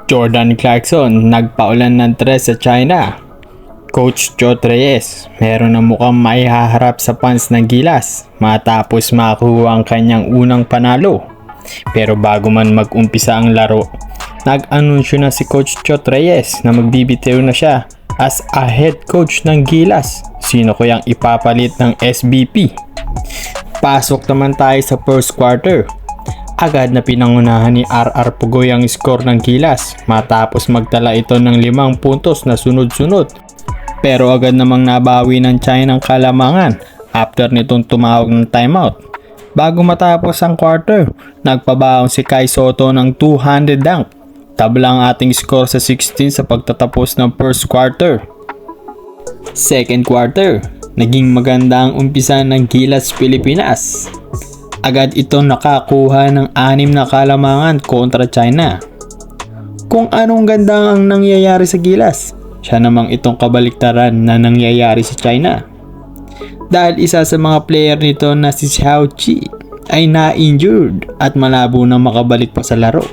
Jordan Clarkson nagpaulan ng tres sa China. Coach Joe Reyes, meron na mukhang maihaharap sa fans ng Gilas matapos makuha ang kanyang unang panalo. Pero bago man mag-umpisa ang laro, nag-anunsyo na si Coach Joe Reyes na magbibitiw na siya as a head coach ng Gilas. Sino kayang ipapalit ng SBP? Pasok naman tayo sa first quarter. Agad na pinangunahan ni RR Pugoy ang score ng Gilas matapos magtala ito ng 5 puntos na sunod-sunod. Pero agad namang nabawi ng China ang kalamangan after nitong tumawag ng timeout. Bago matapos ang quarter, nagpabaon si Kai Sotto ng 200 dunk. Tabla ang ating score sa 16 sa pagtatapos ng first quarter. Second quarter, naging maganda ang umpisa ng Gilas Pilipinas. Agad itong nakakuha ng 6 na kalamangan kontra China. Kung anong ganda ang nangyayari sa Gilas, siya namang itong kabaliktaran na nangyayari sa China. Dahil isa sa mga player nito na si Xiao Qi ay na-injured at malabo na makabalik pa sa laro.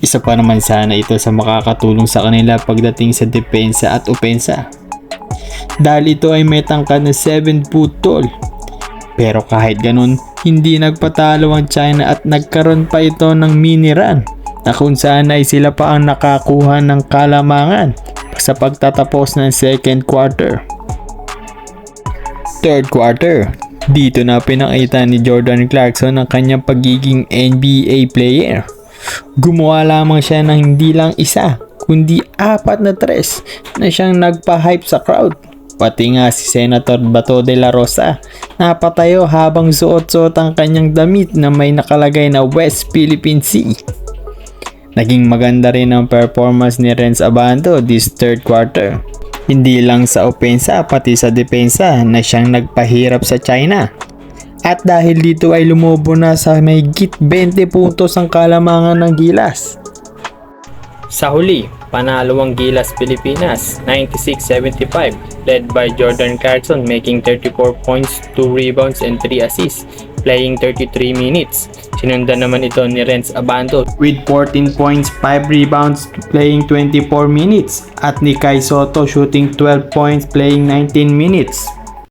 Isa pa naman sana ito sa makakatulong sa kanila pagdating sa depensa at opensa. Dahil ito ay may tangkad na 7 foot tall. Pero kahit ganun, hindi nagpatalo ang China at nagkaroon pa ito ng mini run na kung saan ay sila pa ang nakakuha ng kalamangan sa pagtatapos ng second quarter. Third quarter, dito na pinakita ni Jordan Clarkson ang kanyang pagiging NBA player. Gumawa lamang siya ng hindi lang isa, kundi 4 na tres na siyang nagpa-hype sa crowd. Pati nga si Senator Bato de la Rosa napatayo habang suot-suot ang kanyang damit na may nakalagay na West Philippine Sea. Naging maganda rin ang performance ni Renz Abando this third quarter. Hindi lang sa opensa pati sa depensa na siyang nagpahirap sa China. At dahil dito ay lumobo na sa mahigit 20 puntos ang kalamangan ng Gilas. Sa huli, panalo ang Gilas Pilipinas 96-75 led by Jordan Clarkson making 34 points, 2 rebounds and 3 assists playing 33 minutes. Sinundan naman ito ni Renz Abando with 14 points, 5 rebounds playing 24 minutes at ni Kai Sotto shooting 12 points playing 19 minutes.